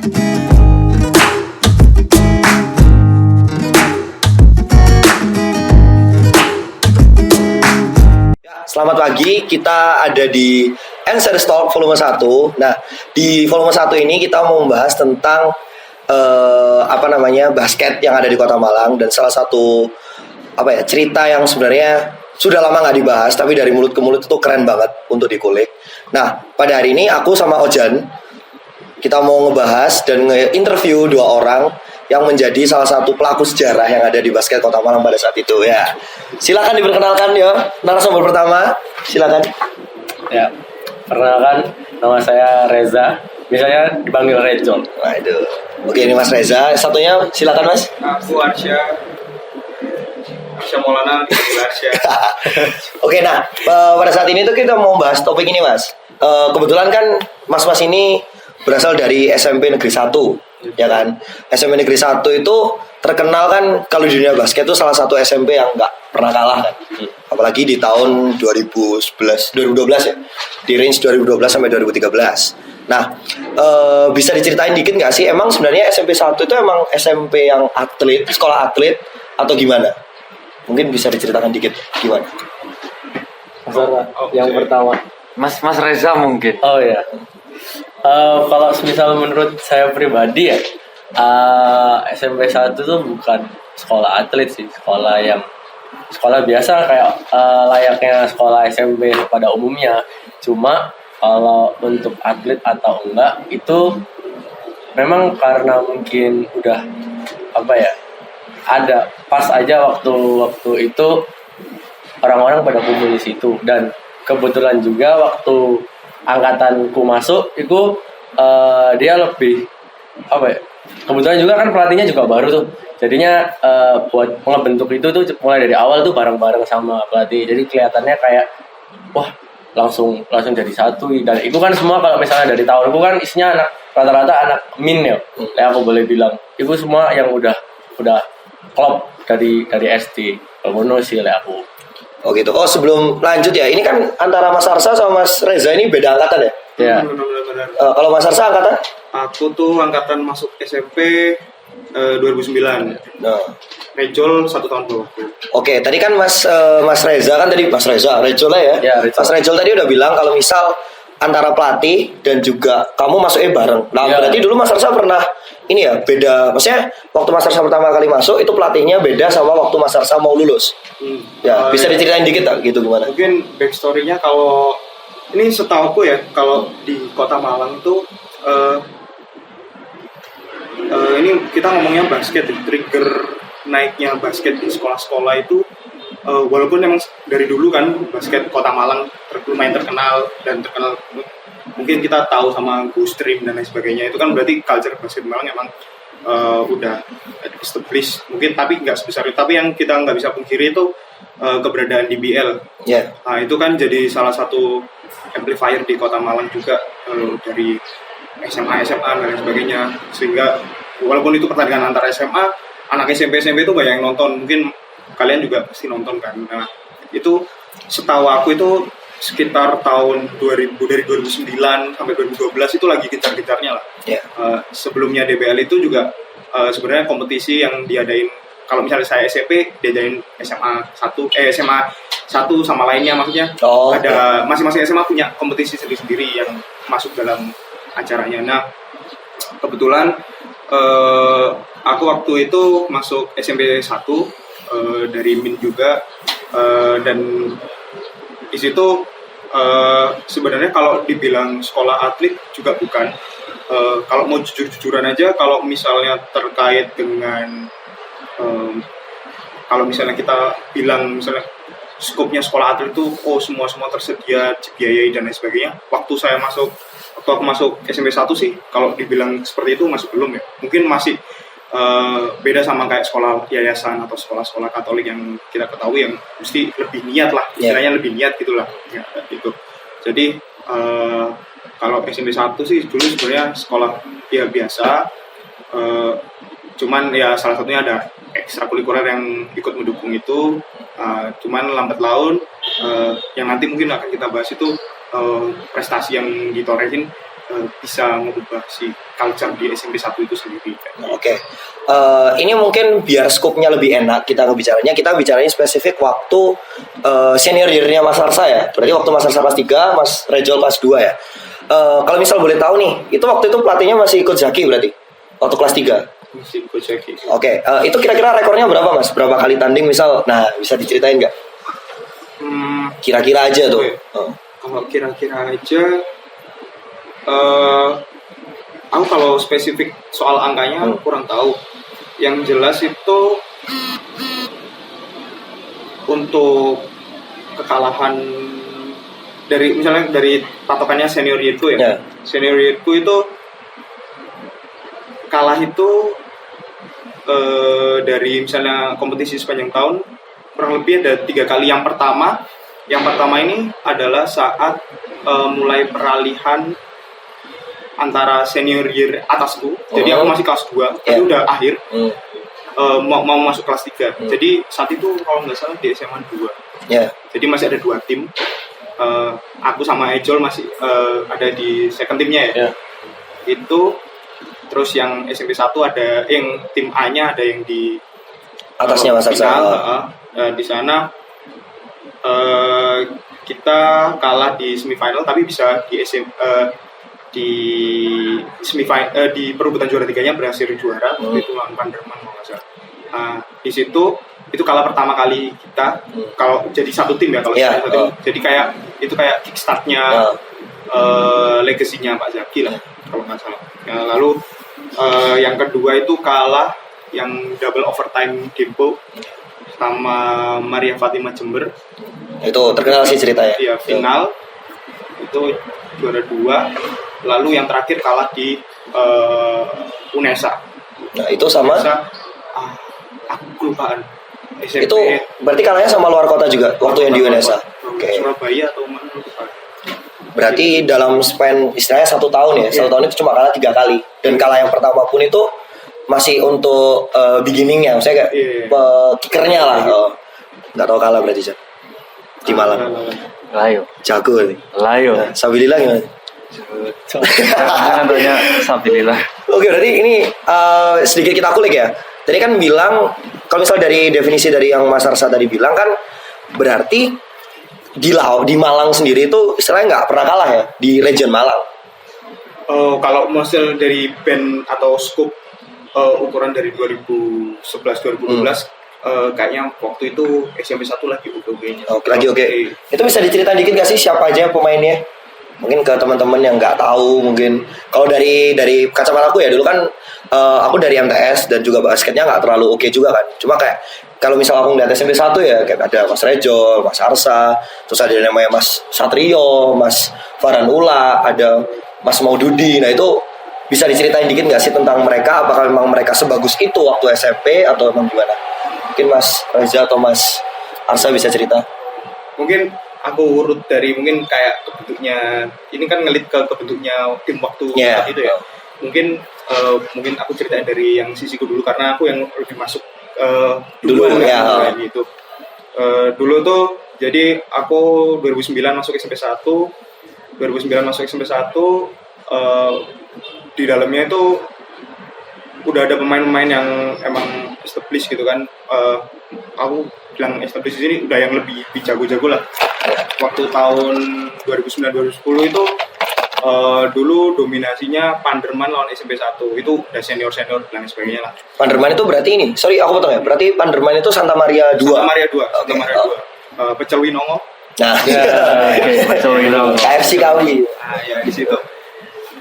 Selamat pagi, kita ada di Series Talk volume 1. Nah, di volume 1 ini kita mau membahas tentang basket yang ada di Kota Malang. Dan salah satu cerita yang sebenarnya sudah lama nggak dibahas, tapi dari mulut ke mulut itu keren banget untuk dikulik. Nah, pada hari ini aku sama Ojan, kita mau ngebahas dan nge-interview dua orang yang menjadi salah satu pelaku sejarah yang ada di basket Kota Malang pada saat itu ya. Silakan diperkenalkan ya narasumber pertama. Silakan. Ya, perkenalkan, nama saya Reza. Biasanya dipanggil Rejol. Waduh. Oke, ini Mas Reza. Satunya silakan Mas. Aku Arsya Maulana dipanggil Arsya. Oke, nah pada saat ini tuh kita mau bahas topik ini Mas. Kebetulan kan Mas ini berasal dari SMP Negeri 1, ya kan? SMP Negeri 1 itu terkenal kan kalau di dunia basket itu salah satu SMP yang nggak pernah kalah kan. Apalagi di tahun 2012 ya. Di range 2012 sampai 2013. Nah, bisa diceritain dikit nggak sih emang sebenarnya SMP 1 itu emang SMP yang atlet, sekolah atlet atau gimana? Mungkin bisa diceritakan dikit gimana? Yang pertama, Mas Reza mungkin. Oh ya. Kalau misal menurut saya pribadi ya, SMP 1 tuh bukan sekolah atlet sih, sekolah biasa kayak layaknya sekolah SMP pada umumnya. Cuma kalau untuk atlet atau enggak itu memang karena mungkin udah ada pas aja waktu itu orang-orang pada kumpul di situ, dan kebetulan juga waktu angkatanku masuk itu dia lebih kebetulan juga kan pelatihnya juga baru tuh, jadinya buat ngebentuk itu tuh mulai dari awal tuh bareng-bareng sama pelatih, jadi kelihatannya kayak wah langsung jadi satu. Dan itu kan semua kalau misalnya dari tahunku kan isinya rata-rata anak min ya, kayak aku boleh bilang itu semua yang udah klop dari SD. Kalau sih aku. Oh gitu. Oh, sebelum lanjut ya, ini kan antara Mas Arsa sama Mas Reza ini beda angkatan ya? Iya. Benar. Kalau Mas Arsa angkatan? Aku tuh angkatan masuk SMP 2009. Nah. Rejol 1 tahun bawahku. Oke, tadi kan Mas Reza kan tadi Mas Reza, Rejol ya? Ya, Rejol. Mas Rejol tadi udah bilang kalau misal antara pelatih dan juga kamu masuknya bareng. Nah, ya. Berarti dulu Mas Arsa pernah ini ya beda, maksudnya waktu Mas Arsa pertama kali masuk itu pelatihnya beda sama waktu Mas Arsa mau lulus. Ya, bisa diceritain dikit tak gitu gimana? Mungkin backstory-nya kalau ini setauku ya, kalau di Kota Malang itu ini kita ngomongnya basket, trigger naiknya basket di sekolah-sekolah itu walaupun memang dari dulu kan basket Kota Malang lumayan terkenal mungkin kita tahu sama Go Stream dan lain sebagainya, itu kan berarti culture basket Malang emang udah established mungkin, tapi nggak sebesar itu. Tapi yang kita nggak bisa pungkiri itu keberadaan DBL. Yeah. Nah, itu kan jadi salah satu amplifier di Kota Malang juga, dari SMA dan lain sebagainya, sehingga walaupun itu pertandingan antar SMA, anak SMP itu banyak yang nonton, mungkin kalian juga pasti nonton kan. Nah, itu setahu aku itu sekitar tahun 2000, dari 2009 sampai 2012 itu lagi gencar-gencarnya lah. Yeah. Sebelumnya DBL itu juga sebenarnya kompetisi yang diadain, kalau misalnya saya SMP diadain SMA 1 sama lainnya, maksudnya ada masing-masing SMA punya kompetisi sendiri-sendiri yang masuk dalam acaranya. Nah, kebetulan aku waktu itu masuk SMP 1 dari MIN juga, dan di situ sebenarnya kalau dibilang sekolah atlet juga bukan. Kalau mau jujur-jujuran aja, kalau misalnya terkait dengan kalau misalnya kita bilang misalnya skopnya sekolah atlet itu semua tersedia, dibiayai dan lain sebagainya. Waktu aku masuk SMP 1 sih, kalau dibilang seperti itu masih belum ya. Mungkin masih beda sama kayak sekolah yayasan atau sekolah-sekolah Katolik yang kita ketahui yang mesti lebih niat lah, istilahnya lebih niat gitulah ya, gitu. Jadi kalau SMP 1 sih dulu sebenarnya sekolah ya biasa, cuman ya salah satunya ada ekstrakurikuler yang ikut mendukung itu, cuman lambat laun yang nanti mungkin akan kita bahas itu prestasi yang ditorehin bisa mengubah si culture di SMP 1 itu sendiri. Oke. Ini mungkin biar skupnya lebih enak kita bicaranya spesifik waktu senior year-nya Mas Arsa ya. Berarti waktu Mas Arsa kelas 3, Mas Rejol kelas 2 ya. Kalau misal boleh tahu nih, itu waktu itu pelatihnya masih ikut Zaki berarti? Waktu kelas 3? Masih ikut Zaki. Oke. Itu kira-kira rekornya berapa Mas? Berapa kali tanding misal? Nah, bisa diceritain nggak? Kira-kira aja tuh. Kalau kira-kira aja, aku kalau spesifik soal angkanya kurang tahu. Yang jelas itu untuk kekalahan dari patokannya senior yearku ya. Senior yearku itu kalah itu dari misalnya kompetisi sepanjang tahun kurang lebih ada 3 kali. Yang pertama ini adalah saat mulai peralihan antara senior year atasku. Jadi aku masih kelas 2, tapi udah akhir. Mau masuk kelas 3. Jadi saat itu kalau nggak salah di SMA 2. Jadi masih ada 2 tim. Aku sama Ejol masih ada di second timnya ya. Itu terus yang SMP 1 ada yang tim A-nya, ada yang di atasnya Mas Arsa. Di sana kita kalah di semifinal, tapi bisa di perebutan juara 3-nya berhasil juara. Itu lawan Panderman kalau nggak salah. Di situ itu kalah pertama kali kita kalau jadi satu tim ya, kalau satu tim. Jadi itu kayak kickstartnya legasinya Pak Zaki lah kalau nggak salah. Lalu yang kedua itu kalah yang double overtime Dempo sama Maria Fatima Jember. Itu terkenal sih ceritanya. Iya, final itu juara 2. Lalu yang terakhir kalah di UNESA. Nah, itu sama UNESA, aku kelupaan. SMP. Itu berarti kalahnya sama luar kota juga waktu yang di UNESA. Surabaya atau mana lupa. Berarti dalam span istilahnya 1 tahun ya. 1 tahun itu cuma kalah 3 kali. Dan kalah yang pertama pun itu masih untuk beginningnya, maksudnya kayak kickernya lah. Nggak tahu kalah berarti di Malang. Layo. Jago nih. Layo. Sabilillah gimana? Jangan tanya Sabilillah. Oke, berarti ini sedikit kita kulik ya. Tadi kan bilang kalau misal dari definisi dari yang Mas Arsa tadi bilang kan berarti di Malang sendiri itu istilahnya nggak pernah kalah ya di region Malang. Kalau misal dari band atau scope ukuran dari 2011-2012 kayaknya waktu itu SMP 1 lagi oke. Oke. Itu bisa diceritain dikit gak sih siapa aja pemainnya? Mungkin ke teman-teman yang nggak tahu mungkin. Kalau dari kacamata aku ya dulu kan aku dari MTS dan juga basketnya nggak terlalu oke juga kan. Cuma kayak kalau misal aku ngeliat SMP 1 ya kayak ada Mas Rejol, Mas Arsa, terus ada namanya Mas Satrio, Mas Faranula, ada Mas Maududi. Nah itu bisa diceritain dikit nggak sih tentang mereka? Apakah memang mereka sebagus itu waktu SMP atau memang gimana? Mungkin Mas Reza atau Mas Arsa bisa cerita. Mungkin aku urut dari mungkin kayak kebentuknya, ini kan ngelit ke kebentuknya tim waktu itu ya. Mungkin aku ceritain dari yang sisiku dulu karena aku yang lebih masuk dulu ya. Gitu. Dulu tuh jadi aku 2009 masuk SMP 1. 2009 masuk SMP 1 di dalamnya itu udah ada pemain-pemain yang emang established gitu kan. Aku bilang established di sini udah yang lebih jago-jago lah. Waktu tahun 2009-2010 itu dulu dominasinya Panderman lawan SMP 1. Itu udah senior-senior dan sebagainya lah. Panderman itu berarti ini, sorry aku potong ya. Berarti Panderman itu Santa Maria 2. Santa Maria 2. Pecel Winongo. Nah, Pecel Winongo. KFC Kawi. Nah, ya di situ.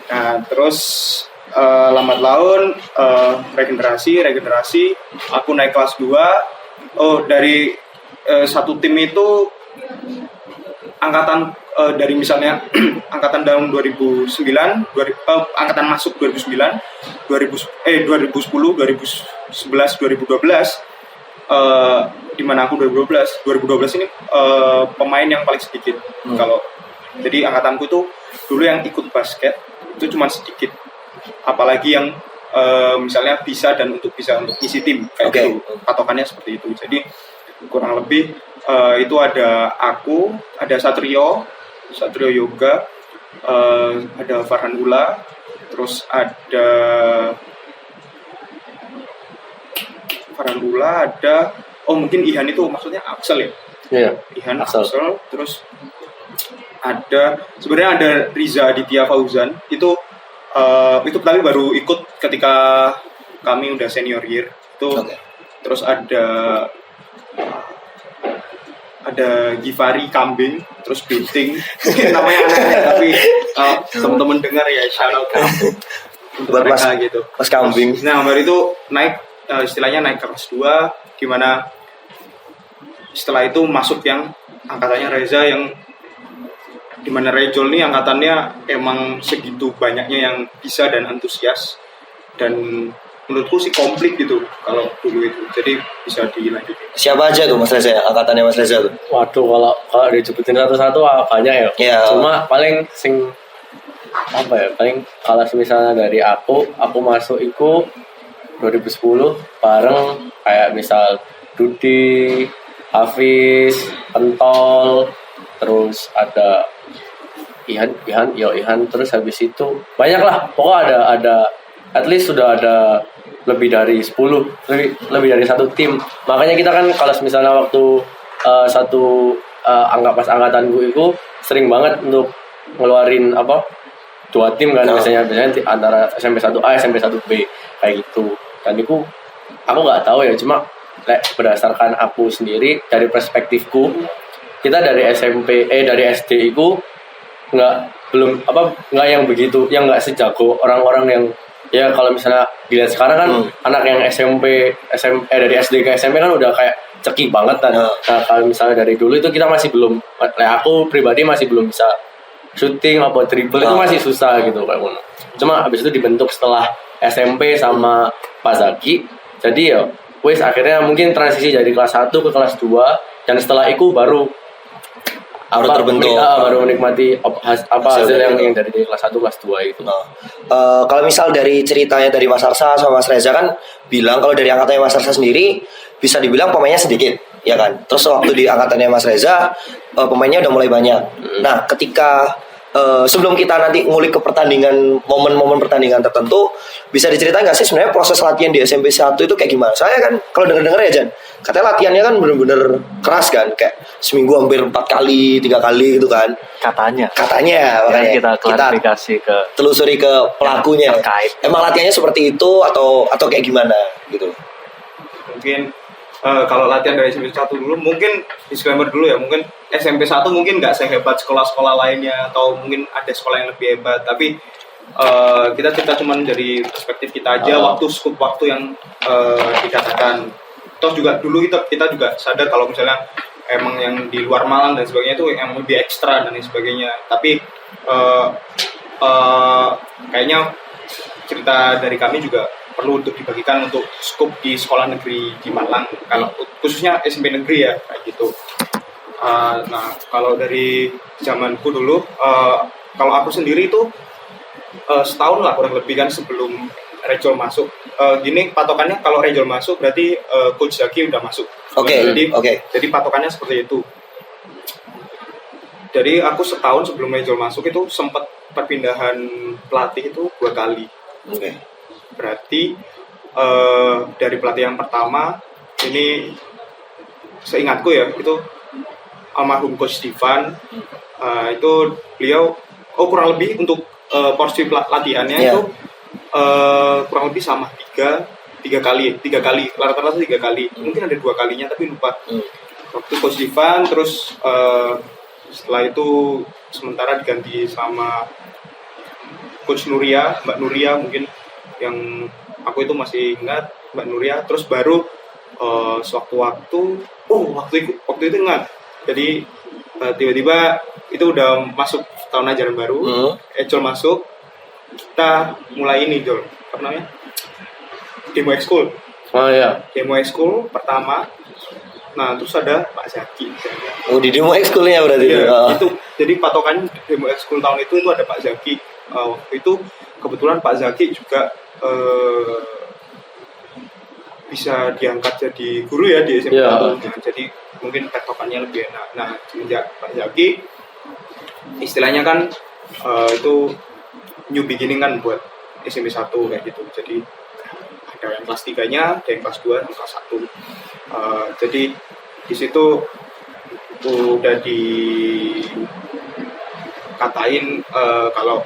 Nah, terus lambat laun regenerasi aku naik kelas 2. Dari satu tim itu angkatan dari misalnya angkatan tahun 2009 angkatan masuk 2009 2010 2011 2012 di mana aku 2012 ini pemain yang paling sedikit. Kalau jadi angkatanku itu dulu yang ikut basket itu cuma sedikit, apalagi yang misalnya bisa untuk isi tim kayak gitu. Patokannya seperti itu. Jadi kurang lebih itu ada aku, ada Satrio Yoga, ada Farhan Ula, terus ada mungkin Ihan itu maksudnya Axel ya? Iya. Ihan Axel. Terus sebenarnya ada Riza Aditya Fauzan itu tapi baru ikut ketika kami udah senior year itu. Okay. Terus ada Givari Kambing, terus Binting, namanya aneh tapi teman-teman dengar ya shout out buat mereka gitu. Mas Kambing. Terus, nah baru itu naik istilahnya naik ke kelas 2, gimana setelah itu masuk yang angkatannya Reza, yang dimana Rejol nih angkatannya emang segitu banyaknya yang bisa dan antusias, dan menurutku sih komplit gitu kalau dulu itu, jadi bisa dilanjutin. Siapa aja tuh Mas Reza, angkatannya Mas Reza tuh? Waduh, kalau disebutin satu-satu banyak ya. Yeah. Cuma paling paling kalau misalnya dari aku masuk itu 2010 bareng kayak misal Dudi, Hafiz, Pentol, terus ada Ihan, terus habis itu banyak lah, pokoknya ada at least sudah ada lebih dari 10, lebih dari satu tim. Makanya kita kan kalau misalnya waktu pas angkatan gue itu sering banget untuk ngeluarin 2 tim kan, biasanya antara SMP 1A, SMP 1B kayak gitu. Dan itu aku nggak tahu ya, cuma berdasarkan aku sendiri dari perspektifku, kita dari dari SD itu nggak yang begitu, yang nggak sejago orang-orang yang ya kalau misalnya dilihat sekarang kan anak yang dari SD ke SMP kan udah kayak cekik banget kan. Nah kalau misalnya dari dulu itu kita masih belum, aku pribadi masih belum bisa shooting apa dribble, itu masih susah gitu kayak mana. Cuma habis itu dibentuk setelah SMP sama Pak Zaki, jadi ya wes akhirnya mungkin transisi dari kelas 1 ke kelas 2, dan setelah itu baru terbentuk, baru menikmati hasil yang dari kelas 1 kelas 2 itu. Kalau misal dari ceritanya dari Mas Arsa sama Mas Reza kan bilang kalau dari angkatannya Mas Arsa sendiri bisa dibilang pemainnya sedikit, ya kan? Terus waktu di angkatannya Mas Reza pemainnya udah mulai banyak. Nah, ketika sebelum kita nanti ngulik ke pertandingan, momen-momen pertandingan tertentu, bisa diceritain nggak sih sebenarnya proses latihan di SMP 1 itu kayak gimana? Saya kan kalau denger-denger ya Jan, katanya latihannya kan bener-bener keras kan, kayak seminggu hampir 4 kali, 3 kali gitu kan? Katanya makanya kita klarifikasi ke telusuri ke pelakunya. Terkait. Emang latihannya seperti itu atau kayak gimana gitu? Mungkin kalau latihan dari SMP 1 dulu, mungkin disclaimer dulu ya, mungkin SMP 1 mungkin nggak sehebat sekolah-sekolah lainnya, atau mungkin ada sekolah yang lebih hebat, tapi kita cuma dari perspektif kita aja, skup waktu yang dikatakan. Toh juga dulu kita juga sadar kalau misalnya emang yang di luar Malang dan sebagainya itu yang lebih ekstra dan sebagainya, tapi kayaknya cerita dari kami juga perlu untuk dibagikan untuk skup di sekolah negeri di Malang, kalau khususnya SMP negeri ya kayak gitu. Nah kalau dari zamanku dulu, kalau aku sendiri itu setahun lah kurang lebih kan sebelum Rejol masuk. Gini patokannya, kalau Rejol masuk berarti Coach Zaki udah masuk. Jadi patokannya seperti itu. Jadi aku setahun sebelum Rejol masuk itu sempat perpindahan pelatih itu 2 kali. Berarti dari pelatih yang pertama ini seingatku ya, itu almarhum Coach Divan. Itu beliau kurang lebih untuk porsi latihannya itu kurang lebih sama 3 kali rata-rata 3 kali, mungkin ada 2 kalinya tapi lupa. Waktu Coach Divan, terus setelah itu sementara diganti sama Coach Nuria, Mbak Nuria mungkin yang aku itu masih ingat, Mbak Nuria. Terus baru waktu itu ingat, jadi tiba-tiba itu udah masuk tahun ajaran baru, Ejol masuk, kita mulai ini Jol, apa namanya, demo ekskul. Demo ekskul pertama. Nah terus ada Pak Zaki. Di demo ekskulnya berarti itu jadi patokannya demo ekskul tahun itu ada Pak Zaki. Waktu itu kebetulan Pak Zaki juga bisa diangkat jadi guru ya di SMP 1. Nah, jadi mungkin patokannya lebih enak. Nah semenjak Pak Zaki, istilahnya kan itu new beginning kan buat SMP 1 kayak gitu. Jadi ada yang kelas 3-nya, ada yang kelas 2 dan kelas 1. Jadi di situ udah dikatain kalau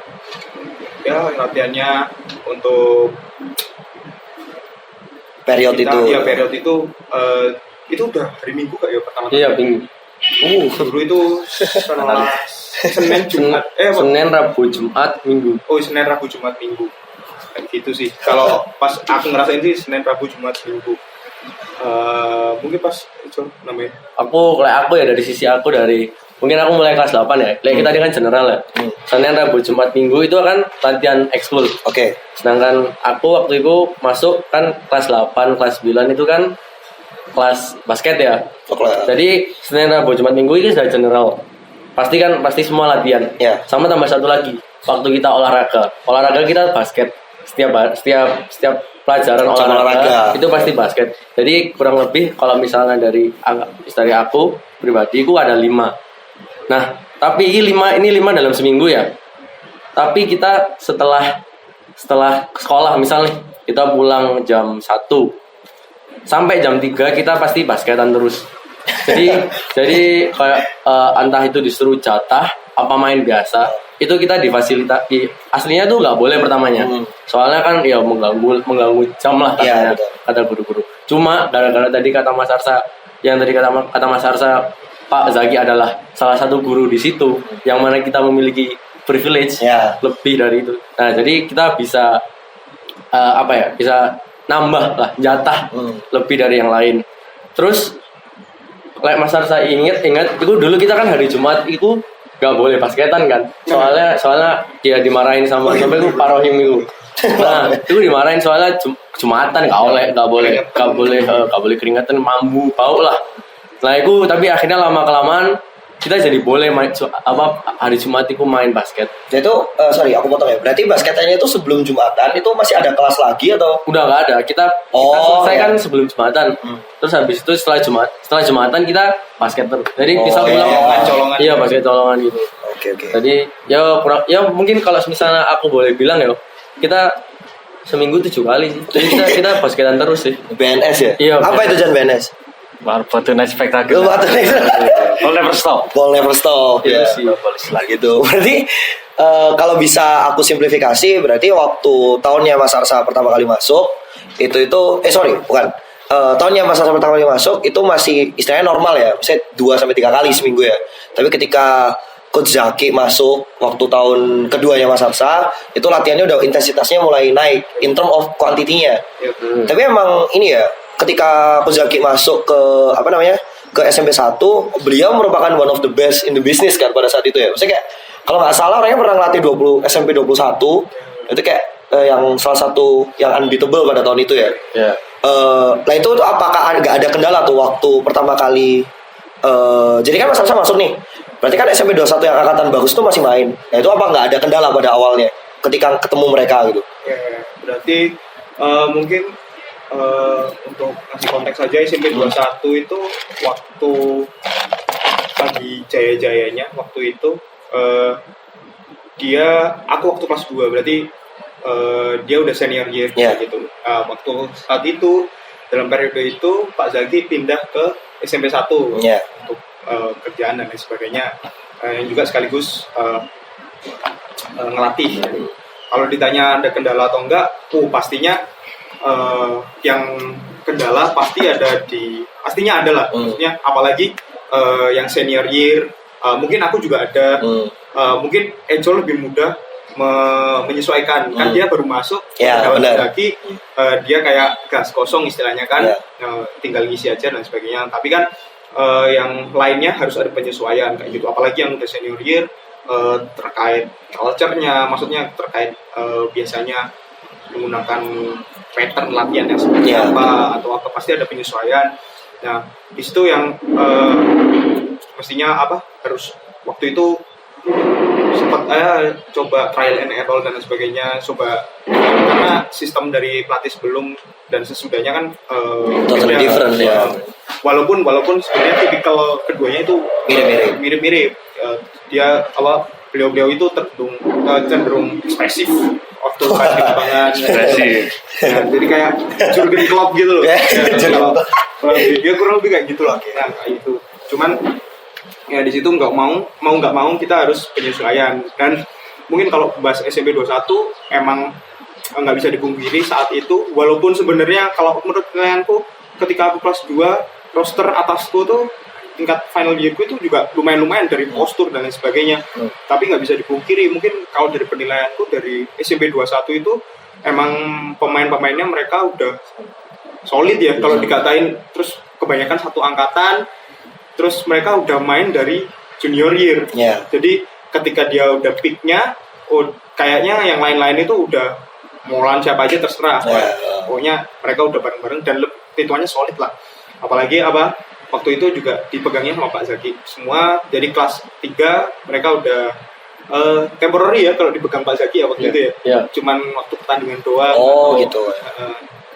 ya latihannya untuk period kita, itu. ya period itu udah hari Minggu kayak ya pertama. Iya, Minggu. Dulu itu Senin Jumat Senin Rabu Jumat Minggu. Oh, Senin Rabu Jumat Minggu. Kayak gitu sih. Kalau pas aku ngerasain sih Senin Rabu Jumat Minggu. Mungkin pas itu namanya. Aku ya dari sisi aku mungkin aku mulai kelas 8 ya. Kita tadi kan general ya. Senin Rabu Jumat Minggu itu kan latihan ekskul. Oke. Sedangkan aku waktu itu masuk kan kelas 8, kelas 9 itu kan kelas basket ya. Jadi Senin Rabu Jumat Minggu ini sudah general. Pasti semua latihan. Ya. Sama tambah satu lagi. Waktu kita olahraga kita basket. Setiap pelajaran olahraga itu pasti basket. Jadi kurang lebih kalau misalnya dari aku pribadi itu ada 5. Nah, tapi ini 5 dalam seminggu ya. Tapi kita setelah sekolah misalnya kita pulang jam 1 sampai jam 3 kita pasti basketan terus. Jadi kayak entah itu disuruh jatah apa main biasa, itu kita difasilitasi. Aslinya tuh nggak boleh pertamanya. Soalnya kan ya mengganggu jam lah katanya, kata guru-guru. Cuma gara-gara tadi kata Mas Arsa, kata Mas Arsa, Pak Zaki adalah salah satu guru di situ yang mana kita memiliki privilege lebih dari itu. Nah, jadi kita bisa bisa nambah lah jatah lebih dari yang lain. Terus Mas Arsa ingat itu dulu kita kan hari Jumat itu gak boleh basketan kan, soalnya dia dimarahin sama sampai itu Pak Rohim itu. Nah itu dimarahin soalnya Jumatan gak boleh keringatan, mambu bau lah. Nah itu tapi akhirnya lama kelamaan kita jadi boleh main hari Jumat itu main basket. Jadi itu sorry aku potong ya. Berarti basketnya itu sebelum Jumatan itu masih ada kelas lagi atau? Udah nggak ada. Kita selesai kan sebelum Jumatan. Terus habis itu setelah Jumatan kita basket terus. Jadi bisa pulang colongan. Iya, basket colongan gitu. Oke. Jadi ya mungkin kalau misalnya aku boleh bilang ya, kita seminggu 7 kali sih. Jadi kita basketan terus sih. BNS ya? Iya. Apa itu Jan BNS? Batu Night Spectacular. Ball never stop. Ya sih. Gitu. Berarti kalau bisa aku simplifikasi, berarti waktu tahunnya Mas Arsa pertama kali masuk tahunnya Mas Arsa pertama kali masuk itu masih istilahnya normal ya, misalnya 2-3 kali seminggu ya. Tapi ketika Coach Zaki masuk waktu tahun keduanya Mas Arsa, itu latihannya udah intensitasnya mulai naik in term of quantity-nya. Tapi emang ini ya, ketika Coach Zaki masuk ke SMP 1, beliau merupakan one of the best in the business kan pada saat itu ya. Maksudnya kayak kalau nggak salah orangnya pernah ngelatih SMP 21, itu kayak yang salah satu yang unbeatable pada tahun itu ya. Nah itu apakah nggak ada kendala tuh waktu pertama kali? Jadi kan Mas Arsa masuk nih, berarti kan SMP 21 yang angkatan bagus tuh masih main. Nah itu apa nggak ada kendala pada awalnya ketika ketemu mereka gitu? Berarti mungkin untuk ngasih konteks saja, SMP 21 itu waktu lagi jaya-jayanya waktu itu aku waktu kelas 2, berarti dia udah senior year gitu. Waktu saat itu dalam periode itu Pak Zaki pindah ke SMP 1 untuk kerjaan dan lain sebagainya, yang juga sekaligus ngelatih. Kalau ditanya ada kendala atau enggak, pastinya yang kendala pastinya ada lah. Maksudnya apalagi yang senior year, mungkin aku juga ada, mungkin Ejo lebih mudah menyesuaikan, kan dia baru masuk, lagi dia kayak gas kosong istilahnya kan, tinggal ngisi aja dan sebagainya. Tapi kan yang lainnya harus ada penyesuaian kayak gitu, apalagi yang udah senior year, terkait culture-nya, maksudnya terkait biasanya menggunakan pattern latihan yang seperti apa atau apa, pasti ada penyesuaian. Nah di situ yang mestinya harus waktu itu sempat coba trial and error dan sebagainya, karena sistem dari pelatih sebelum dan sesudahnya kan totally different ya. Walaupun sebenarnya tipikal keduanya itu mirip-mirip. Dia beliau itu cenderung ekspresif waktu di lapangan. Ekspresif. Ya, jadi kayak Jurgen Klopp gitu loh. Ya kurang lebih kayak gitu lah. Nah, kayak itu. Cuman ya di situ nggak mau kita harus penyesuaian. Dan mungkin kalau bahas SMP 21 emang nggak bisa dipungkiri saat itu, walaupun sebenarnya kalau menurut penilaianku ketika aku kelas 2 roster atasku tuh tingkat final yearku itu juga lumayan dari postur dan lain sebagainya. Tapi nggak bisa dipungkiri, mungkin kalau dari penilaianku dari SMP 21 itu emang pemain-pemainnya mereka udah solid ya. Kalau dikatain terus kebanyakan satu angkatan, terus mereka udah main dari junior year. Jadi ketika dia udah peaknya, kayaknya yang lain-lain itu udah mau siapa aja terserah. Pokoknya mereka udah bareng-bareng dan hitungannya solid lah. Apalagi waktu itu juga dipegangnya sama Pak Zaki. Semua jadi kelas 3 mereka udah temporary ya kalau dipegang Pak Zaki ya waktu itu ya. Cuman waktu pertandingan doang. Gitu.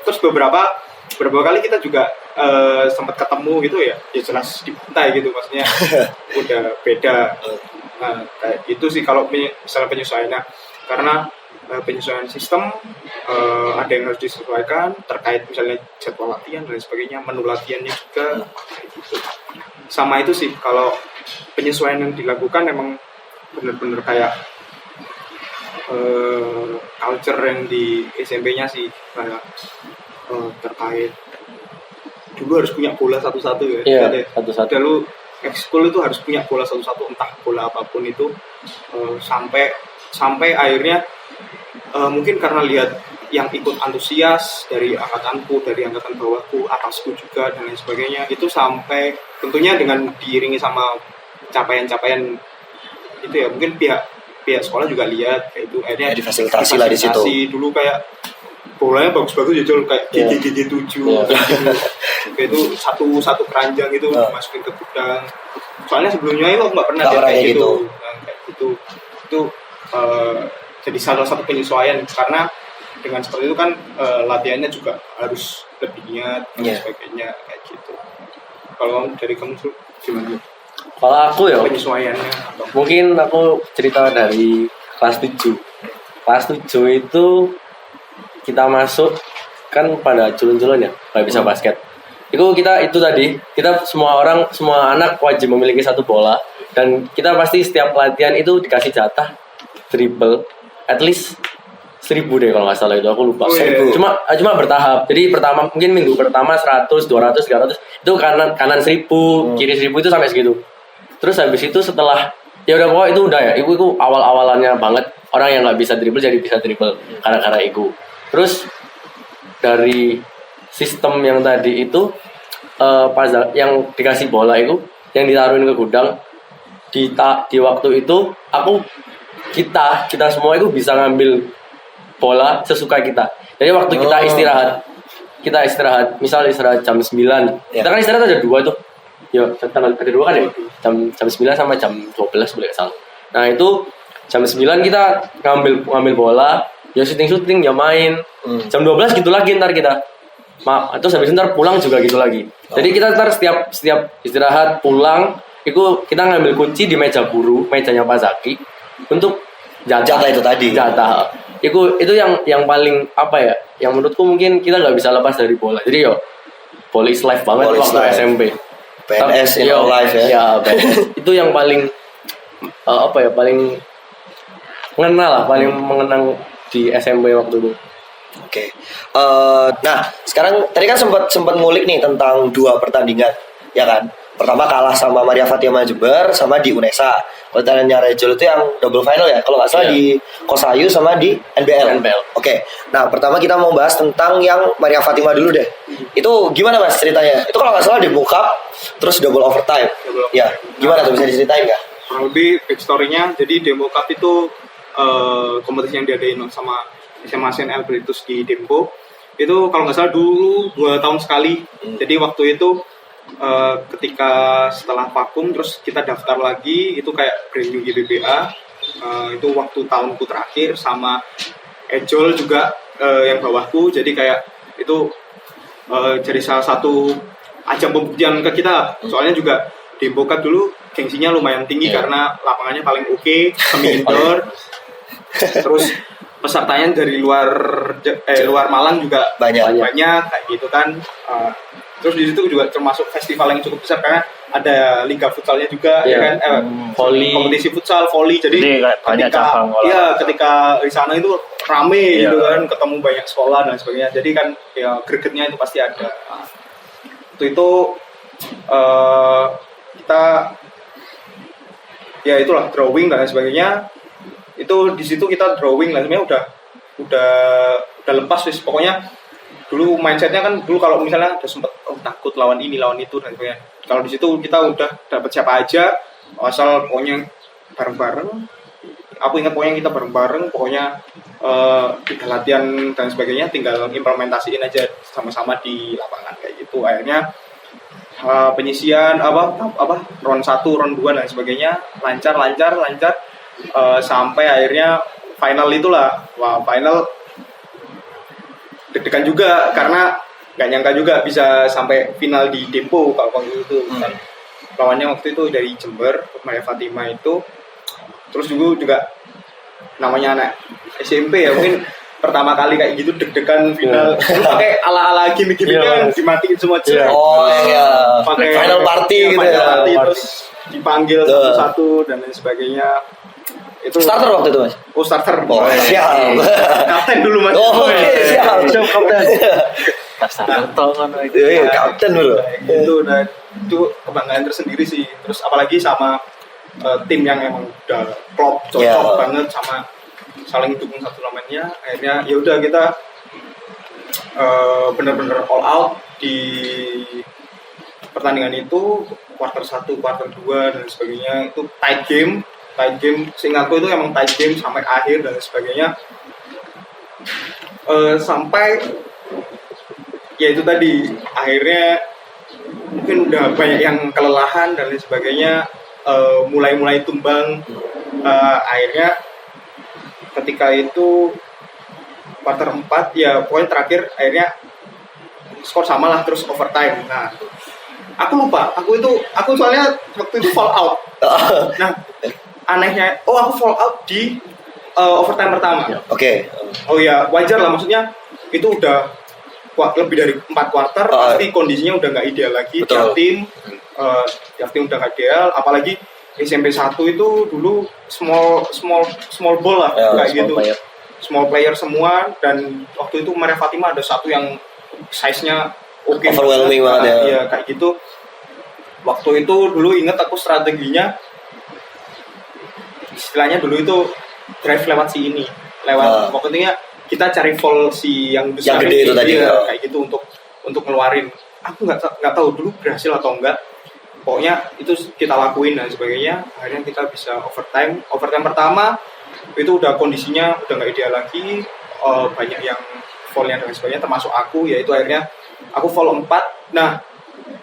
Terus beberapa kali kita juga sempat ketemu gitu ya. Ya jelas di pantai gitu maksudnya. Udah beda. Nah, kayak gitu sih kalau misalnya penyesuaiannya. Karena penyesuaian sistem ada yang harus disesuaikan terkait misalnya jadwal latihan dan sebagainya, menu latihannya juga kayak gitu. Sama itu sih kalau penyesuaian yang dilakukan emang benar-benar kayak culture yang di SMP-nya sih kayak terkait dulu harus punya bola satu-satu ya. Satu-satu. Lalu ekskul itu harus punya bola satu-satu, entah bola apapun itu, sampai akhirnya mungkin karena lihat yang ikut antusias dari angkatanku, dari angkatan bawahku, atasku juga dan lain sebagainya, itu sampai tentunya dengan diiringi sama capaian-capaian itu ya, mungkin pihak sekolah juga lihat kayak itu akhirnya difasilitasi lah di situ. Dulu kayak bolanya bagus-bagus ya Jol, kayak GG 7 kayak itu satu keranjang itu dimasukin ke gudang. Soalnya sebelumnya itu aku nggak pernah kayak gitu. Nah, kayak gitu itu jadi salah satu penyesuaian karena dengan seperti itu kan latihannya juga harus lebih niat dan sebagainya kayak gitu. Kalau dari kamu tuh gimana? Kalau aku ya penyesuaiannya mungkin aku cerita dari kelas 7. Kelas 7 itu kita masuk kan pada culun-culun ya, nggak bisa basket. Itu tadi kita semua anak wajib memiliki satu bola dan kita pasti setiap latihan itu dikasih jatah dribble at least 1000 deh kalau nggak salah, itu aku lupa. Cuma bertahap. Jadi pertama mungkin minggu pertama 100, 200, 300 itu kanan 1000, kiri 1000 itu sampai segitu. Terus habis itu setelah ya udah pokoknya itu udah ya. Itu awal-awalannya banget orang yang nggak bisa dribble jadi bisa dribble karena itu. Terus dari sistem yang tadi itu yang dikasih bola itu yang ditaruhin ke gudang di waktu itu kita semua itu bisa ngambil bola sesuka kita. Jadi waktu kita istirahat misal istirahat jam 9 kita kan istirahat ada 2 tuh ya, ada 2 kan ya, jam 9 sama jam 12 boleh salah. Nah itu jam 9 kita ngambil bola ya, syuting ya main. Jam 12 gitu lagi ntar kita terus habis ntar pulang juga gitu lagi. Jadi kita ntar setiap istirahat pulang itu kita ngambil kunci di meja guru, mejanya Pak Zaki untuk jatah itu tadi. Itu yang paling apa ya? Yang menurutku mungkin kita nggak bisa lepas dari bola. Jadi bola is life banget waktu SMP. PNS life ya. Ya PNS. Itu yang paling paling mengenang di SMP waktu itu. Oke. Nah, sekarang tadi kan sempat ngulik nih tentang 2 pertandingan, ya kan? Pertama kalah sama Maria Fatima Jember sama di UNESA. Pertandingannya Rejol itu yang double final ya, kalau nggak salah di Kosayu sama di NBL. Oke. Nah, pertama kita mau bahas tentang yang Maria Fatima dulu deh. Itu gimana Mas ceritanya? Itu kalau nggak salah di Cup terus double overtime. Ya, gimana tuh, bisa diceritain nggak? Kurang lebih backstory-nya, jadi Demo Cup itu kompetisi yang diadain sama SMA SNL Britus di Dempo. Itu kalau nggak salah dulu 2 tahun sekali. Jadi waktu itu ketika setelah vakum terus kita daftar lagi, itu kayak brand new GBBA. Itu waktu tahunku terakhir sama Ejol juga yang bawahku. Jadi kayak itu jadi salah satu ajang pembuktian ke kita. Soalnya juga Dempo Cup dulu gengsinya lumayan tinggi karena lapangannya paling oke, semi indoor. Terus pesertanya dari luar Malang juga banyak kayak gitu kan. Terus di situ juga termasuk festival yang cukup besar karena ada liga futsalnya juga ya kan, kompetisi futsal, volley. Jadi banyak cabang ketika di sana itu rame gitu kan, ketemu banyak sekolah dan sebagainya. Jadi kan ya gregetnya itu pasti ada. Itu kita ya itulah drawing dan sebagainya. Itu di situ kita drawing lah, sebenarnya udah lepas wis. Pokoknya dulu mindsetnya kan dulu kalau misalnya udah sempet takut lawan ini lawan itu dan sebagainya. Kalau di situ kita udah dapet siapa aja, asal pokoknya bareng-bareng. Aku ingat pokoknya kita bareng-bareng, pokoknya tinggal latihan dan sebagainya, tinggal implementasiin aja sama-sama di lapangan kayak gitu. Akhirnya penyisian round 1, round 2 dan sebagainya lancar sampai akhirnya final itulah. Wah, final deg-degan juga karena nggak nyangka juga bisa sampai final di Dempo kalau waktu itu kan. Lawannya waktu itu dari Jember, Maya Fatima itu. Terus juga namanya anak SMP ya, mungkin pertama kali kayak gitu deg-degan final. Dulu pakai ala-ala gimmick-gimmick kan, dimatiin semua cek. Pakai final party gitu final ya. Party, terus dipanggil satu-satu dan lain sebagainya. Itu starter waktu itu Mas? Oh starter. Siap. Kapten dulu Mas. Siap kapten. Starter kan itu. Iya, kapten dulu. Itu kebanggaan tersendiri sih. Terus apalagi sama tim yang emang udah klop, cocok banget, sama saling dukung satu lainnya. Akhirnya ya udah kita benar-benar all out di pertandingan itu, quarter 1, quarter 2 dan sebagainya. Itu tight game, seingatku itu emang tight game sampai akhir dan sebagainya. Sampai ya itu tadi akhirnya mungkin udah banyak yang kelelahan dan lain sebagainya, mulai tumbang. Akhirnya ketika itu quarter 4 ya pokoknya terakhir akhirnya skor sama lah, terus overtime. Nah aku lupa, aku soalnya waktu itu fall out. Nah anehnya, aku fall out di overtime pertama. Oke. Oh ya wajar lah, maksudnya itu udah lebih dari 4 quarter, pasti kondisinya udah nggak ideal lagi. Tiap tim udah nggak ideal, apalagi SMP 1 itu dulu small ball lah, kayak gitu. Small player semua, dan waktu itu Maria Fatima ada satu yang size-nya overwhelming banget ya. Iya kayak gitu. Waktu itu dulu inget aku strateginya, istilahnya dulu itu drive lewat si ini, pokoknya kita cari fall si yang besar, yang gede itu tadi kayak gitu untuk ngeluarin. Aku nggak tahu dulu berhasil atau enggak, pokoknya itu kita lakuin dan sebagainya. Akhirnya kita bisa overtime pertama itu udah kondisinya udah nggak ideal lagi, banyak yang fallnya dan sebagainya, termasuk aku, yaitu akhirnya aku fall 4. Nah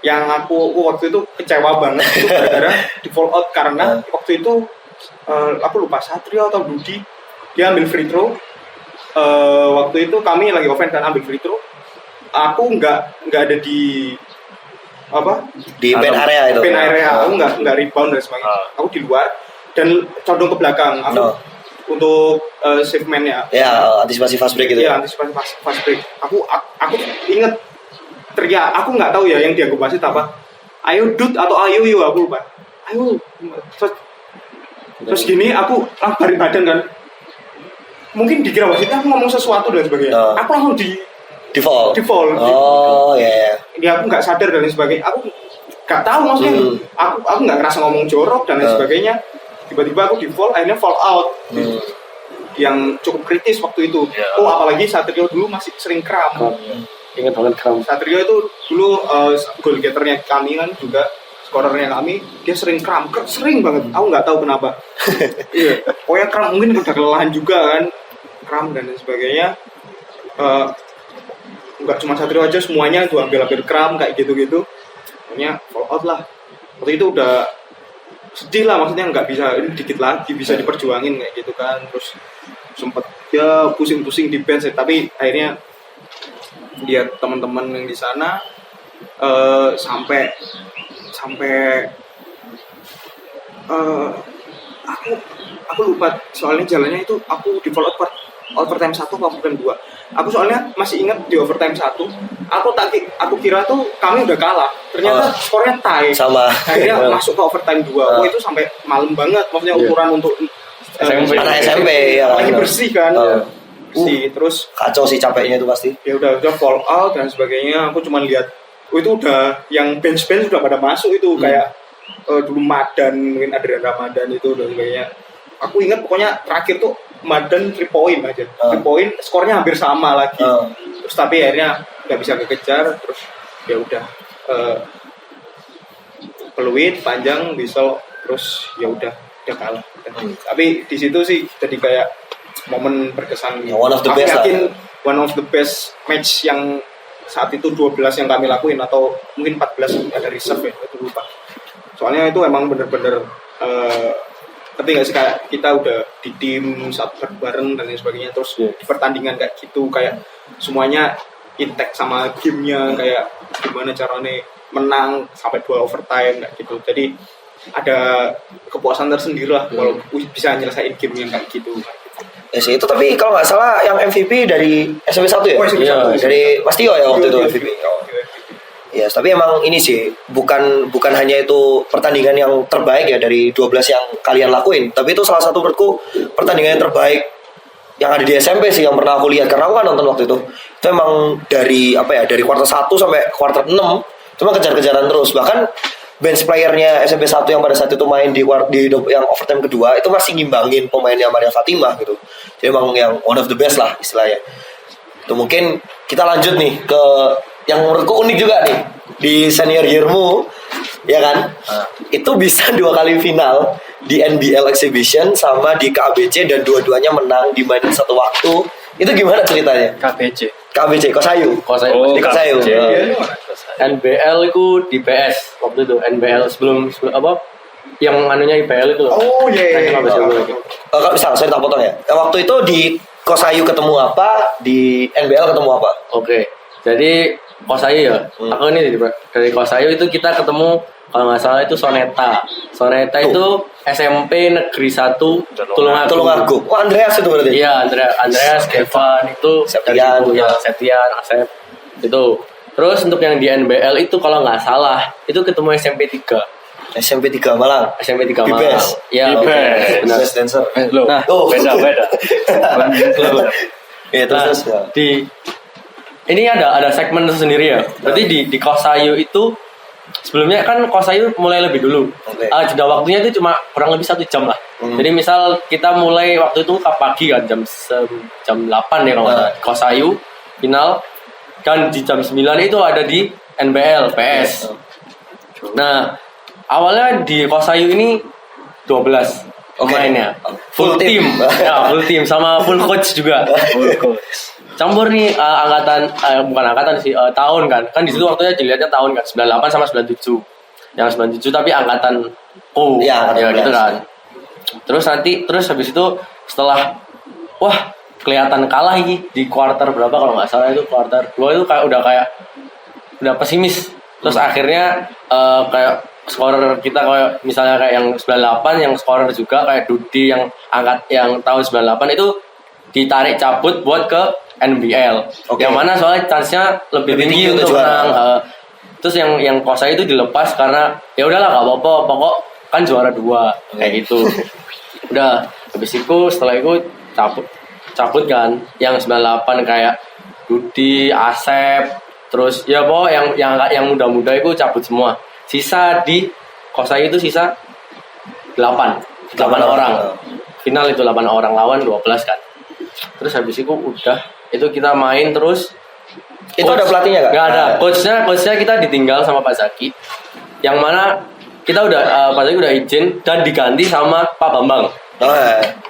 yang aku waktu itu kecewa banget itu gara-gara di fall out karena waktu itu aku lupa Satrio atau Budi, dia ambil free throw. Waktu itu kami lagi offense kan, ambil free throw. Aku nggak ada di paint area itu. Paint area, aku nggak rebound dan sebagainya. Aku di luar dan condong ke belakang. Aku untuk save man ya. Ya, antisipasi fast break gitu. Ya, antisipasi fast break. Aku inget teriak. Aku nggak tahu ya yang dia wasit apa. Ayo dud atau ayo yuk, aku lupa. Ayo. Terus gini aku balik badan kan. Mungkin dikira wasit aku ngomong sesuatu dan sebagainya. Aku langsung di fall. Oh iya. Dia aku nggak sadar dan sebagainya. Aku nggak tahu maksudnya. Aku nggak ngerasa ngomong jorok dan lain sebagainya. Tiba-tiba aku di fall, akhirnya fall out. Yang cukup kritis waktu itu. Apalagi Satrio dulu masih sering kram. Ingat banget kram. Satrio itu dulu goal getternya kami kan juga, skorernya kami, dia sering kram, sering banget. Aku nggak tahu kenapa. Iya, pokoknya kram, mungkin udah kelelahan juga kan, kram dan sebagainya. Nggak cuma Satrio aja, semuanya tuh ambil kram kayak gitu-gitu. Pokoknya fall out lah. Waktu itu udah sedih lah, maksudnya nggak bisa, ini dikit lagi bisa diperjuangin kayak gitu kan. Terus sempet ya pusing-pusing di bench, tapi akhirnya lihat teman-teman yang di sana sampai Aku lupa soalnya jalannya itu aku di follow overtime 1 atau overtime 2. Aku soalnya masih ingat di overtime 1 aku kira tuh kami udah kalah, ternyata skornya tie Sama. akhirnya masuk ke overtime 2. Itu sampai malam banget, maksudnya ukuran untuk anak SMP ya lagi kan. bersih kan. Bersih, terus Kacau sih capeknya itu pasti. ya udah fall out dan sebagainya. Aku cuma lihat itu udah yang bench udah pada masuk itu kayak dulu Madan, mungkin ada Ramadan itu dan sebagainya. Aku ingat pokoknya terakhir tuh Madan 3 point aja. 3 point skornya hampir sama lagi. Terus tapi akhirnya nggak bisa kekejar, terus ya udah peluit panjang bisa, terus ya udah kalah. Tapi di situ sih jadi kayak momen berkesan. One of the Aku best yakin lah. one of the best match yang saat itu 12 yang kami lakuin atau mungkin 14 ada reserve ya, itu lupa. Soalnya itu emang bener-bener tapi nggak sih kayak kita udah di tim satu bareng dan lain sebagainya, terus di pertandingan kayak gitu kayak semuanya intact sama gamenya, kayak gimana caranya menang sampai 2 overtime kayak gitu. Jadi ada kepuasan tersendiri lah kalau bisa nyelesain game yang kayak gitu. Ya sih, itu tapi kalau nggak salah yang MVP dari SMP 1 ya? SMP Iya, 1. dari Mas Tio ya waktu itu Iya, MVP. Ya, tapi emang ini sih bukan hanya itu pertandingan yang terbaik ya dari 12 yang kalian lakuin, tapi itu salah satu menurutku pertandingan yang terbaik yang ada di SMP sih yang pernah aku lihat, karena aku kan nonton waktu itu. Itu emang dari dari kuarter 1 sampai kuarter 6 cuma kejar-kejaran terus. Bahkan bench playernya SMP 1 yang pada saat itu main di yang overtime kedua itu masih ngimbangin pemainnya Maria Fatimah gitu. Jadi emang yang one of the best lah istilahnya. Itu mungkin kita lanjut nih ke yang menurutku unik juga nih di senior yearmu, ya kan? Itu bisa 2 kali final di NBL Exhibition sama di KBC dan dua-duanya menang di main satu waktu. Itu gimana ceritanya? KBC Kosayu. Di Kosayu. NBL itu di PS waktu itu. NBL sebelum apa? Yang anunya IPL itu. Oh iya. Kalau bisa saya tak potong ya. Waktu itu di Kosayu ketemu apa? Di NBL ketemu apa? Oke. Jadi Kosayu ya. Aku ini dari Kosayu itu kita ketemu kalau nggak salah itu Soneta. Soneta itu SMP Negeri 1 Tulungagung. Oh, Andreas itu berarti. Iya, Andreas, Evan itu Septian, ya, Septian, Asep itu. Terus untuk yang di NBL itu kalau nggak salah itu ketemu SMP 3. SMP 3 Malang. SMP 3 Malang. Bibes. Iya, benar. Best dancer. Nah, Beda. Iya, terus ya. Ini ada segmen tersendiri ya. Berarti di Kosayu itu sebelumnya kan Kosayu mulai lebih dulu. Oke. Jeda waktunya itu cuma kurang lebih 1 jam lah. Jadi misal kita mulai waktu itu pagi kan jam 8 ya kalau nggak salah. Kosayu final dan di jam 9 itu ada di NBL PS. Nah awalnya di Kosayu ini 12 pemainnya. Full team. Ya, full team sama full coach juga. Campur nih bukan angkatan sih, tahun kan di situ waktunya dilihatnya tahun kan 98 sama 97. Yang 97 tapi angkatan Ya, gitu kan. Terus habis itu setelah kelihatan kalah ini di kuarter berapa kalau nggak salah itu kuarter 2 itu kayak udah pesimis. Terus akhirnya kayak scorer kita kayak misalnya kayak yang 98 yang scorer juga kayak Dudi yang tahun 98 itu ditarik cabut buat ke NBL. Yang mana soalnya chance-nya lebih tinggi untuk menang. Terus yang Kosa itu dilepas karena ya udahlah nggak apa-apa, pokok kan juara 2 kayak gitu. Udah habis itu setelah itu cabut kan yang 98 kayak Dudi, Asep, terus ya pokok yang muda-muda itu cabut semua. Sisa di Kosa itu sisa 8 orang. Final itu 8 orang lawan 12 kan. Terus habis itu itu kita main terus. Itu ada pelatihnya nggak ada. Coachnya kita ditinggal sama Pak Zaki. Yang mana kita Pak Zaki udah izin dan diganti sama Pak Bambang.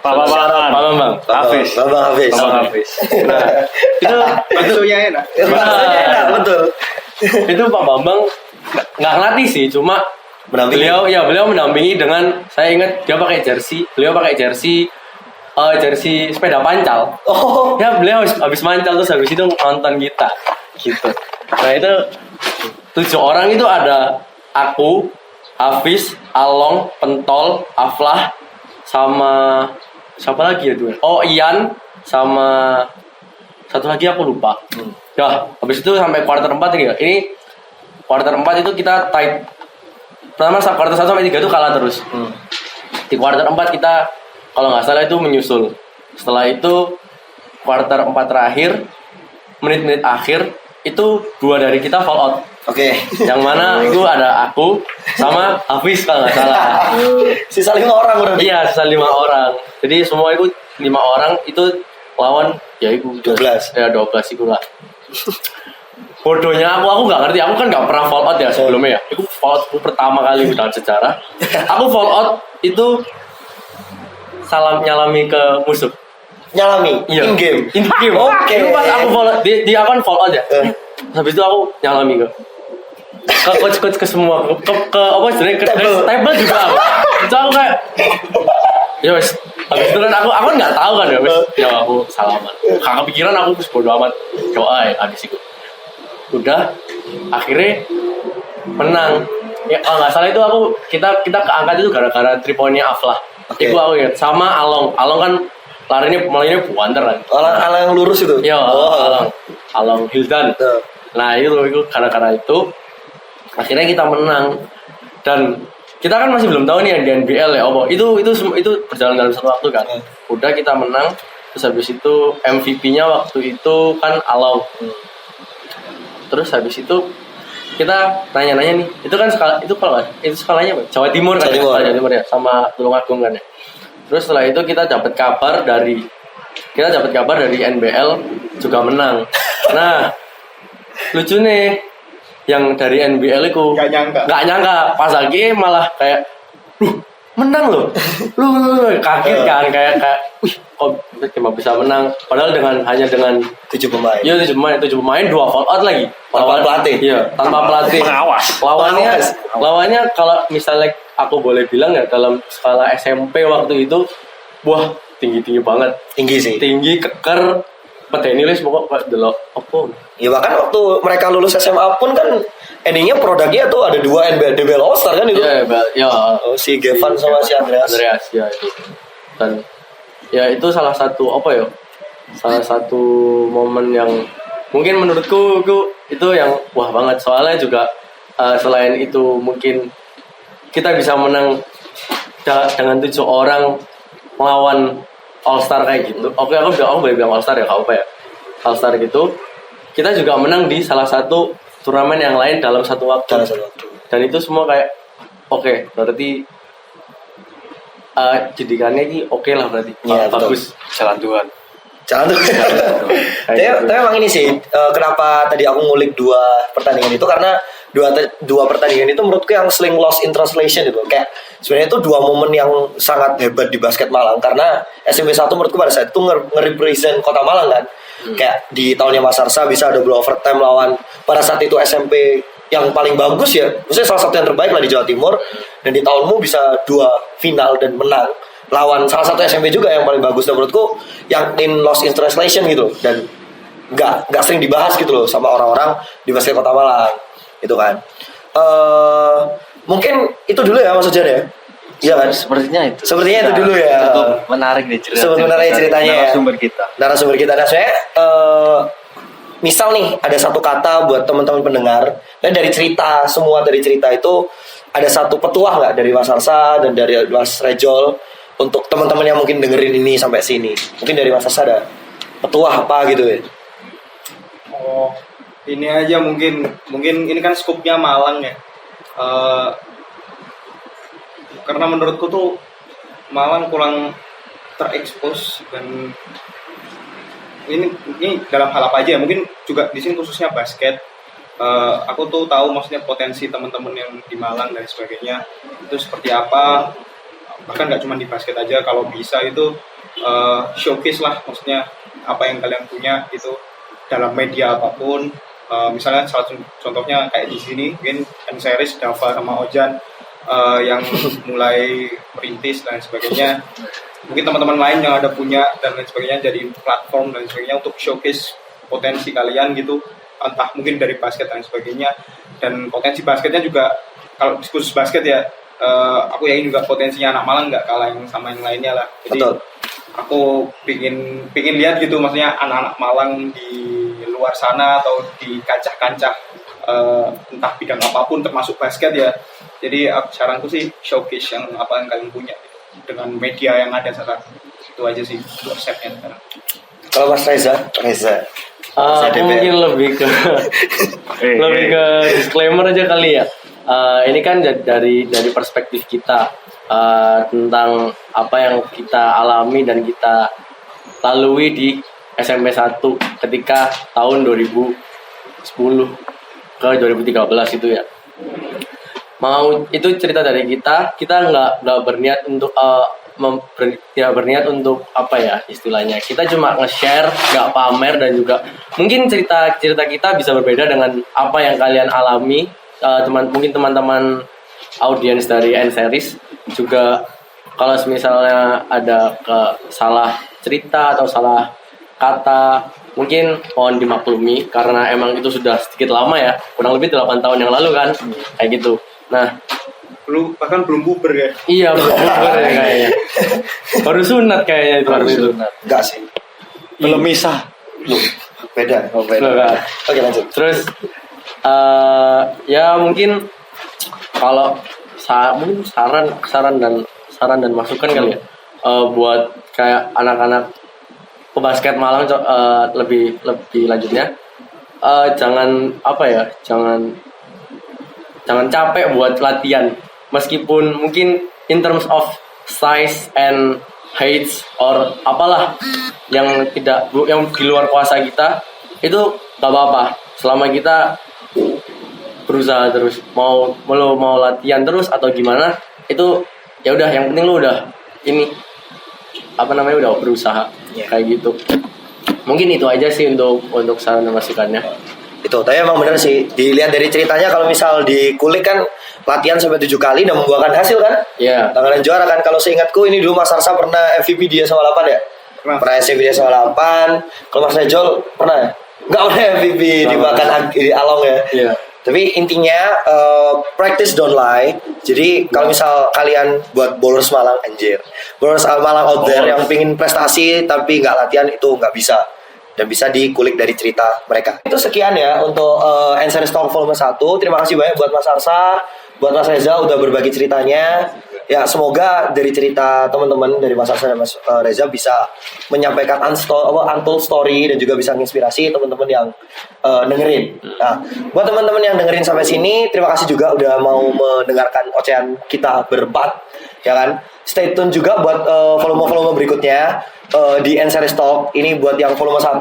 Pak Bambang. Hafiz. Nah, itu ya enak. Betul. Itu Pak Bambang nggak ngelatih sih, cuma beliau mendampingi dengan, saya ingat dia pakai jersey sepeda pancal. Ya beliau habis mancal terus habis itu nonton kita gitu. Nah itu 7 orang itu ada aku, Hafiz, Along, Pentol, Aflah, sama siapa lagi ya tuh? Oh, Ian, sama satu lagi aku lupa. Ya, habis itu sampai quarter 4 ini ya. Ini quarter 4 itu kita tight. Pertama quarter 1 sampai 3 itu kalah terus. Di quarter 4 kita kalau nggak salah itu menyusul. Setelah itu quarter 4 terakhir, menit-menit akhir itu 2 dari kita fall out. Oke. Yang mana itu ada aku sama Hafiz kalau nggak salah. Sisa 5 orang berarti. Iya, sisa 5 orang. Jadi semua itu 5 orang itu lawan ya itu 12. Ya 12 itu lah. Bodohnya aku nggak ngerti. Aku kan nggak pernah fall out ya sebelumnya ya. Itu fall out pertama kali dalam sejarah. Aku fall out itu nyalami ke musuh. Nyalami Iya. in game. Oke. Itu pas aku fall out, dia kan fall out ya. Habis itu aku nyalami ke coach ke semua ke apa istilahnya ke table juga. Itu aku kayak ya wes. Habis itu kan aku nggak tahu kan ya wes. Ya aku salaman. Kakak pikiran aku bodo amat. Doa ya habis itu. Udah akhirnya menang. Ya kalau nggak salah itu kita keangkat itu gara-gara 3 poinnya Aflah. Oke. Itu aku ingat sama Along kan larinya buanter kan. Alang yang lurus itu. Iya, Along Hildan. Nah itu gara-gara itu akhirnya kita menang. Dan kita kan masih belum tahu nih yang di NBL ya apa. Itu berjalan dalam satu waktu kan. Udah kita menang. Terus habis itu MVP-nya waktu itu kan Along. Terus habis itu kita nanya-nanya nih. Itu kan itu skalanya apa? Jawa Timur kan. Jawa Timur ya sama Tulungagung kan ya. Terus setelah itu kita dapat kabar dari NBL juga menang. Nah, lucu nih yang dari NBL itu Gak nyangka pas lagi malah kayak menang loh. Lu kaget kan kayak wih kok cuma bisa menang padahal hanya dengan 7 pemain. Iya 7 pemain 2 fall out lagi. Tanpa pelatih. Iya, tanpa pelatih. Lawannya kalau misalnya aku boleh bilang ya dalam skala SMP waktu itu wah tinggi banget. Tinggi sih. Tinggi keker medeni wis pokok delok opo. Ya bahkan waktu mereka lulus SMA pun kan endingnya produknya tuh ada 2 NBL All Star kan itu. Iya. Si Gevan sama si Andreas ya itu. Dan ya itu salah satu momen yang mungkin menurutku itu yang wah banget soalnya juga selain itu mungkin kita bisa menang dengan 7 orang melawan All Star kayak gitu. Oke, aku boleh bilang All Star ya, apa ya? All Star gitu. Kita juga menang di salah satu turnamen yang lain dalam satu waktu. Dan itu semua kayak oke, berarti jadikannya ini oke lah berarti. Ya, bagus. Jalan Tuhan. Tapi emang ini sih kenapa tadi aku ngulik 2 pertandingan itu karena dua pertandingan itu menurutku yang sling lost in translation itu kayak sebenarnya itu 2 momen yang sangat hebat di basket Malang karena SMP 1 menurutku pada saat itu nge-represent Kota Malang kan. Kayak di tahunnya Mas Arsa bisa double overtime lawan pada saat itu SMP yang paling bagus ya, maksudnya salah satu yang terbaik lah di Jawa Timur, dan di tahunmu bisa 2 final dan menang lawan salah satu SMP juga yang paling bagus. Dan menurutku yang in lost in translation gitu dan nggak sering dibahas gitu loh sama orang-orang di basket Kota Malang itu kan. Mungkin itu dulu ya Mas Ujan ya. Iya kan? Sepertinya itu dulu ya. Cukup menarik nih ceritanya ya. Narasumber kita. Nah, saya misal nih ada satu kata buat teman-teman pendengar, dan dari cerita itu ada satu petuah nggak dari Mas Arsa dan dari Mas Rejol untuk teman-teman yang mungkin dengerin ini sampai sini. Mungkin dari Mas Arsa ada petuah apa gitu ya? Oh, ini aja mungkin ini kan skupnya Malang ya. Karena menurutku tuh Malang kurang terekspos dan ini dalam hal apa aja ya, mungkin juga di sini khususnya basket. Aku tuh tahu maksudnya potensi teman-teman yang di Malang dan sebagainya itu seperti apa, bahkan nggak cuma di basket aja, kalau bisa itu showcase lah maksudnya apa yang kalian punya itu dalam media apapun. Misalnya salah contohnya kayak di sini mungkin Series, Dava sama Ojan yang mulai merintis dan sebagainya. Mungkin teman-teman lain yang ada punya dan lain sebagainya jadi platform dan sebagainya untuk showcase potensi kalian gitu, entah mungkin dari basket dan sebagainya. Dan potensi basketnya juga kalau khusus basket ya, aku yakin juga potensinya anak Malang nggak kalah yang sama yang lainnya lah. Jadi Betul. aku pingin lihat gitu, maksudnya anak-anak Malang di luar sana atau di kancah-kancah entah bidang apapun termasuk basket ya. Jadi saranku sih showcase yang apa yang kalian punya gitu, dengan media yang ada sekarang. Itu aja sih konsepnya sekarang. Kalau Mas Reza. Aku mungkin lebih ke disclaimer aja kali ya. Ini kan dari perspektif kita tentang apa yang kita alami dan kita lalui di SMP 1 ketika tahun 2010 ke 2013 itu ya. Mau itu cerita dari kita nggak berniat untuk berniat untuk apa ya istilahnya, kita cuma nge-share, nggak pamer, dan juga mungkin cerita kita bisa berbeda dengan apa yang kalian alami. Mungkin teman-teman audiens dari N-Series juga, kalau misalnya ada salah cerita atau salah kata, mungkin mohon dimaklumi karena emang itu sudah sedikit lama ya, kurang lebih 8 tahun yang lalu kan, kayak gitu. Nah, bahkan belum puber ya. iya, belum puber ya kayaknya. Baru sunat kayaknya itu. Baru sunat. Enggak sih. Belum misah. Loh, beda. Beda. Oke, lanjut. Terus ya mungkin kalau mungkin saran dan masukan kali ya, buat kayak anak-anak pebasket Malang, lebih lanjutnya, jangan capek buat latihan, meskipun mungkin in terms of size and heights or apalah yang di luar kuasa kita, itu gak apa-apa selama kita berusaha terus. Mau latihan terus atau gimana, itu ya udah, yang penting lu udah udah berusaha, kayak gitu. Mungkin itu aja sih untuk saran dan masukannya. Itu, tapi emang bener sih, dilihat dari ceritanya, kalau misal dikulik kan latihan sampai 7 kali dan membuahkan hasil kan. Iya. Langganan juara kan. Kalau seingatku ini dulu Mas Arsa pernah MVP dia sama 8 ya. Pernah MVP dia sama 8. Kalau Mas Rejol pernah ya? Enggak pernah MVP di bahkan di Along ya. Iya. Tapi intinya practice don't lie. Jadi kalau misal kalian buat bowlers Malang, bowlers Malang out there yang pingin prestasi tapi nggak latihan, itu nggak bisa. Dan bisa dikulik dari cerita mereka. Itu sekian ya untuk N-Series Talk volume 1. Terima kasih banyak buat Mas Arsa, buat Mas Reza udah berbagi ceritanya. Ya, semoga dari cerita teman-teman dari Mas Arsa dan Mas Reza bisa menyampaikan untold story dan juga bisa menginspirasi teman-teman yang dengerin. Nah, buat teman-teman yang dengerin sampai sini, terima kasih juga udah mau mendengarkan ocehan kita berempat, ya kan? Stay tune juga buat volume-volume berikutnya di N-Series Talk. Ini buat yang volume 1.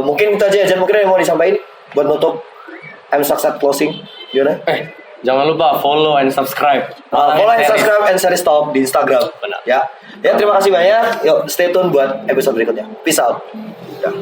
Mungkin itu aja mungkin yang mau disampaikan buat nutup M-Success closing. Gimana? Jangan lupa follow and subscribe. Follow and subscribe N-Series Talk di Instagram. Benar. Ya, terima kasih banyak. Yuk, stay tune buat episode berikutnya. Peace out. Ya.